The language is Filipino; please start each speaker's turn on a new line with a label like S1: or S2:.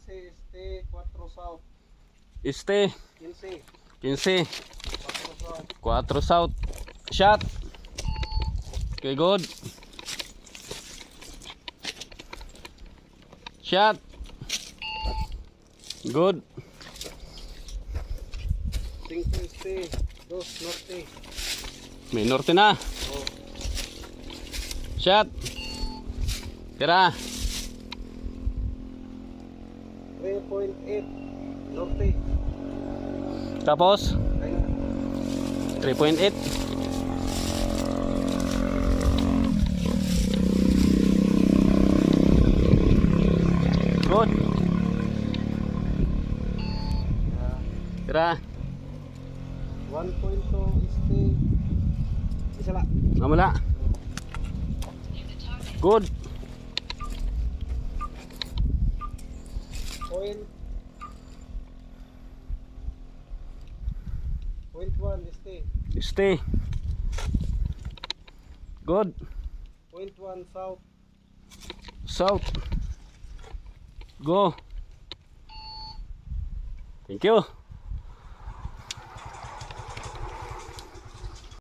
S1: 15 este, 4 south.
S2: Este,
S1: 15,
S2: 15,
S1: 4 south.
S2: 4 south. Shot. Okay, good. Shot. Good.
S1: 5 este, 2 norte.
S2: May norte na.
S1: Oh,
S2: Shot. Tira.
S1: 3.8 norte.
S2: Tapos,
S1: Ay,
S2: 3.8. Good. Tira.
S1: 1.2 este. Isa lang.
S2: Namula. Good.
S1: Point 1 este.
S2: Stay. Good.
S1: 1 south.
S2: South. Go. Thank you.